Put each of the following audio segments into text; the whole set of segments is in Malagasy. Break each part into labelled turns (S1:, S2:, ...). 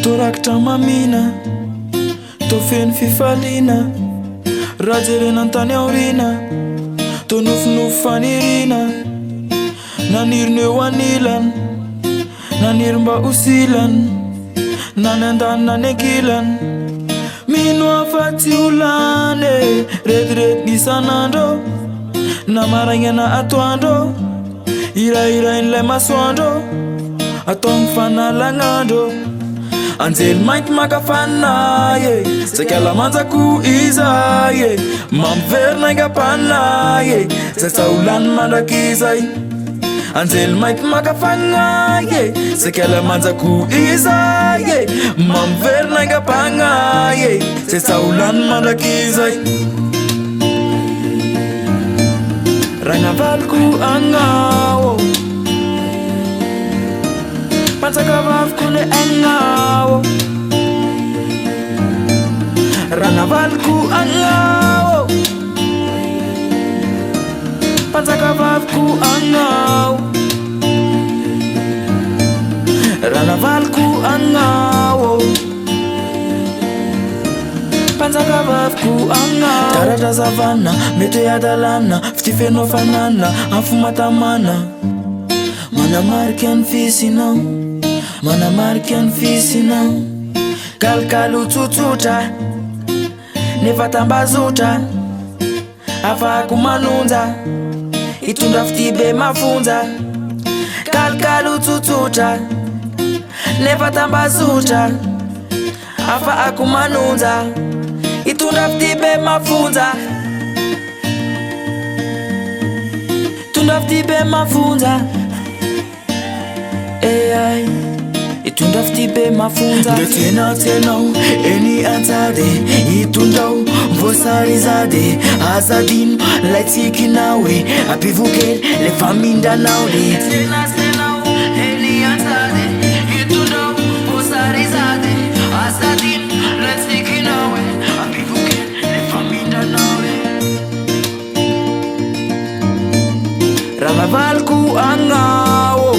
S1: Torakitra mamina, tô feno fifaliana, raha jerena an-tany aorina, tô nofonofo fanirina, nanirina eo anilany, naniry mba ho silany, nany an-dany nany ankilany. Mino afa-tsy ho lany retirety isan'andro, na maraigna na atoandro, irairain'ilay masoandro, atao mifanalagnandro. Anjely mainty makafana Zakala manjako izay mampiverina ingapana Zay saolany mandrakizay. Anjely mainty makafana Zakala manjako izay mampiverina ingapana Zay saolany mandrakizay. Ragnavaloko agnao Pansakavaviko le agnao Ragnavaloko agnao Pansakavaviko agnao Ragnavaloko agnao Pansakavaviko agnao. Taratra zavana mety hoe adalana fitifenao fanana afomatamana. Manamarika ny fisinao, manamarika ny fisinao. Kalokalo tsotsotra nefa tambazotra, afako manonja hitondra fity be mafonja. Kalokalo tsotsotra nefa tambazotra, afako manonja hitondra fity be mafonja. Hitondra fity be mafonja. Ai, hitondra fity be mafonja. Nde tenao eny antsady hitondrao voasarizady azadino laitsikinao hoe ampivokely le famindranao le. Tenao eny antsady hitondrao voasarizady azadino laitsikinao hoe ampivokely le famindranao le. Ragnavaloko agnao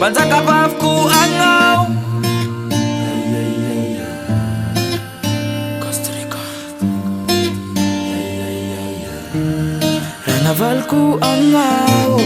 S1: Pansakavaviko agnao Ragnavaloko agnao